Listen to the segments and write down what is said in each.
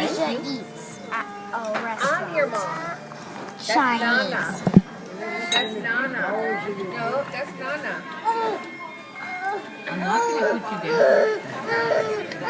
Aysia eats at a restaurant. I'm your mom. Chinese. That's Nana. No, that's Nana. I'm not gonna put you down.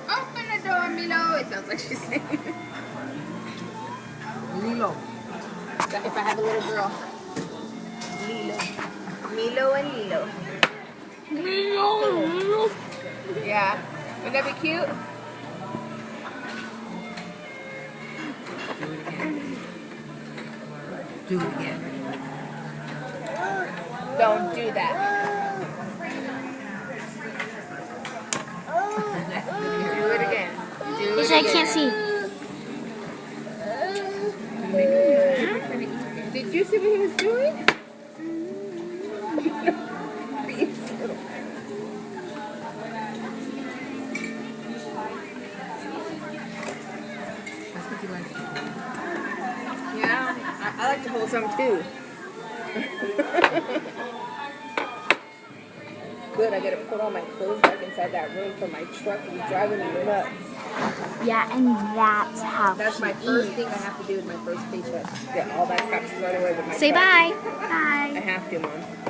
Open the door, Milo. It sounds like she's saying. Lilo. If I have a little girl. Lilo. Milo and Lilo. Lilo. Yeah. Wouldn't that be cute? Do it again. Don't do that. Do it again. Do it Aysia, I can't see. Did you see what he was doing? That's what you like. Yeah, I like to hold some too. Good, I gotta put all my clothes back inside that room for my truck to be driving me nuts. Yeah, and that's how That's my she first eats. thing I have to do with my first paycheck. Get all that crap started away with my Say truck. bye. I Bye. have to, Mom.